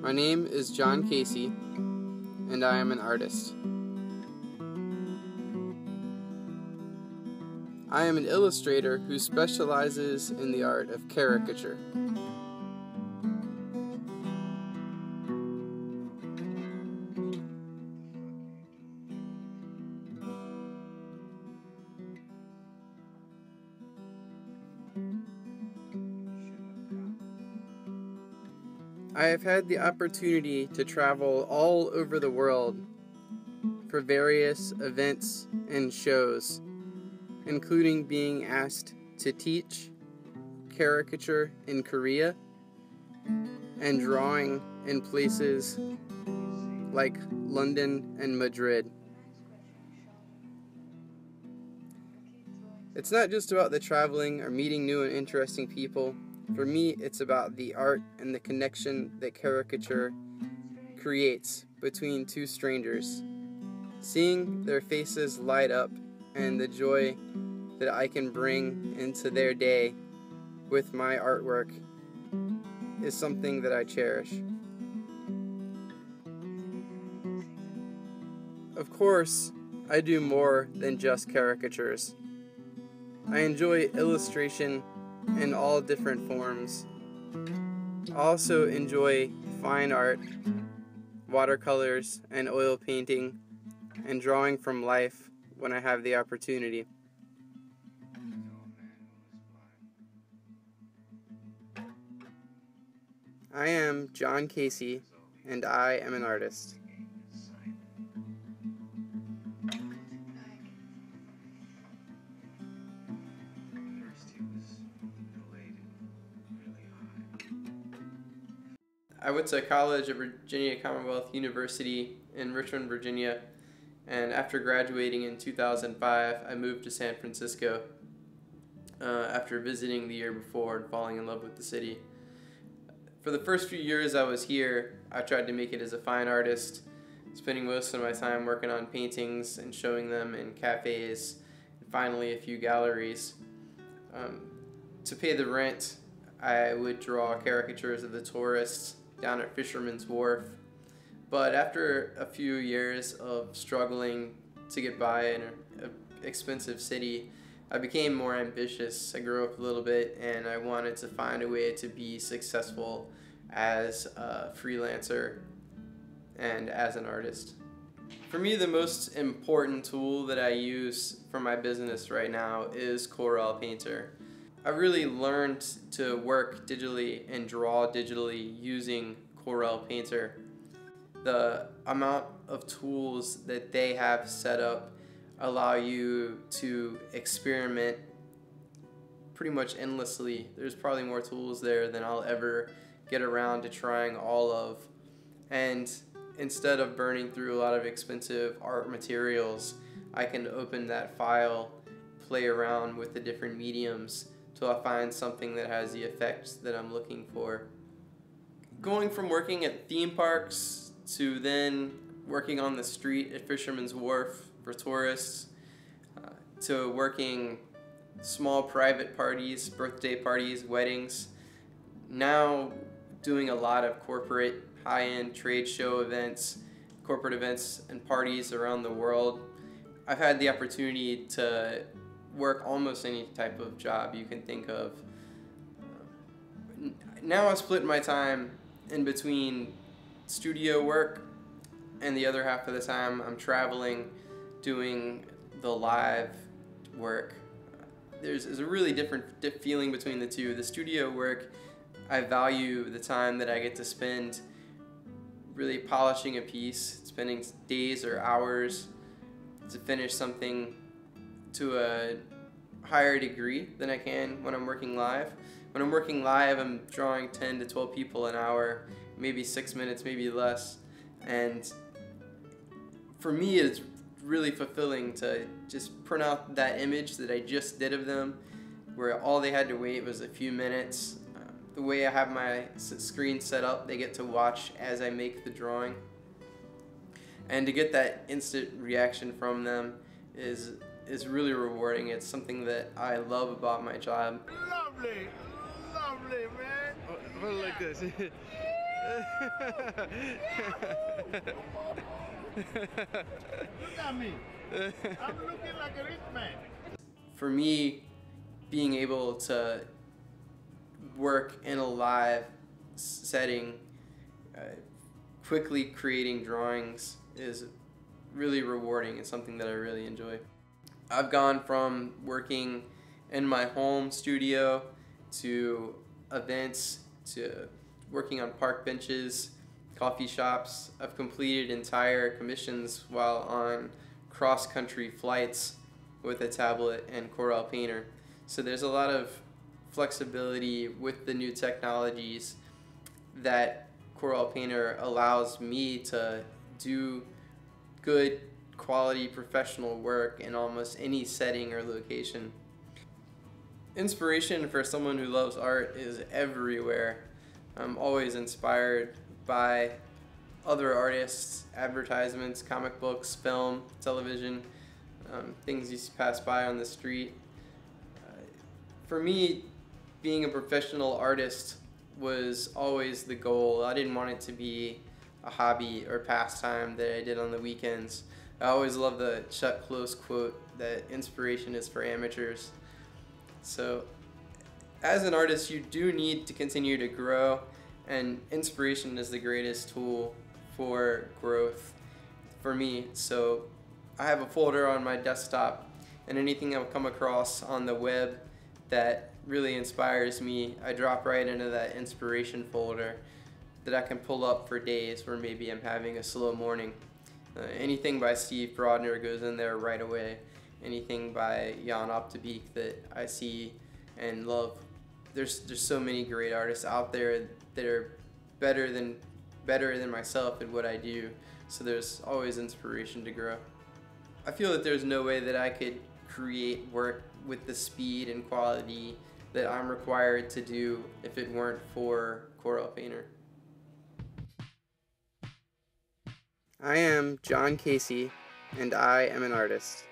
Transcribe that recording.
My name is Jon Casey, and I am an artist. I am an illustrator who specializes in the art of caricature. I have had the opportunity to travel all over the world for various events and shows, including being asked to teach caricature in Korea and drawing in places like London and Madrid. It's not just about the traveling or meeting new and interesting people. For me, it's about the art and the connection that caricature creates between two strangers. Seeing their faces light up and the joy that I can bring into their day with my artwork is something that I cherish. Of course, I do more than just caricatures. I enjoy illustration in all different forms. I also enjoy fine art, watercolors, and oil painting, and drawing from life when I have the opportunity. I am Jon Casey, and I am an artist. I went to college at Virginia Commonwealth University in Richmond, Virginia, and after graduating in 2005, I moved to San Francisco after visiting the year before and falling in love with the city. For the first few years I was here, I tried to make it as a fine artist, spending most of my time working on paintings and showing them in cafes, and finally a few galleries. To pay the rent, I would draw caricatures of the tourists down at Fisherman's Wharf. But after a few years of struggling to get by in an expensive city, I became more ambitious. I grew up a little bit and I wanted to find a way to be successful as a freelancer and as an artist. For me, the most important tool that I use for my business right now is Corel Painter. I really learned to work digitally and draw digitally using Corel Painter. The amount of tools that they have set up allow you to experiment pretty much endlessly. There's probably more tools there than I'll ever get around to trying all of. And instead of burning through a lot of expensive art materials, I can open that file, play around with the different mediums till I find something that has the effects that I'm looking for. Going from working at theme parks to then working on the street at Fisherman's Wharf for tourists, to working small private parties, birthday parties, weddings, now doing a lot of corporate high-end trade show events, corporate events and parties around the world. I've had the opportunity to work almost any type of job you can think of. Now I split my time in between studio work and the other half of the time I'm traveling, doing the live work. There's a really different feeling between the two. The studio work, I value the time that I get to spend really polishing a piece, spending days or hours to finish something to a higher degree than I can when I'm working live. When I'm working live, I'm drawing 10 to 12 people an hour, maybe 6 minutes, maybe less. And for me, it's really fulfilling to just print out that image that I just did of them, where all they had to wait was a few minutes. The way I have my screen set up, they get to watch as I make the drawing. And to get that instant reaction from them is really rewarding. It's something that I love about my job. Lovely, lovely, man. Hold it like this. Look at me. I'm looking like a rich man. For me, being able to work in a live setting, quickly creating drawings is really rewarding. It's something that I really enjoy. I've gone from working in my home studio to events to working on park benches, coffee shops. I've completed entire commissions while on cross-country flights with a tablet and Corel Painter. So there's a lot of flexibility with the new technologies that Corel Painter allows me to do good quality professional work in almost any setting or location. Inspiration for someone who loves art is everywhere. I'm always inspired by other artists, advertisements, comic books, film, television, things you pass by on the street. For me, being a professional artist was always the goal. I didn't want it to be a hobby or pastime that I did on the weekends. I always love the Chuck Close quote that inspiration is for amateurs. So as an artist, you do need to continue to grow, and inspiration is the greatest tool for growth for me. So I have a folder on my desktop, and anything I come across on the web that really inspires me, I drop right into that inspiration folder that I can pull up for days where maybe I'm having a slow morning. Anything by Steve Brodner goes in there right away. Anything by Jan Optebeek that I see and love. There's so many great artists out there that are better than myself at what I do. So there's always inspiration to grow. I feel that there's no way that I could create work with the speed and quality that I'm required to do if it weren't for Corel Painter. I am Jon Casey, and I am an artist.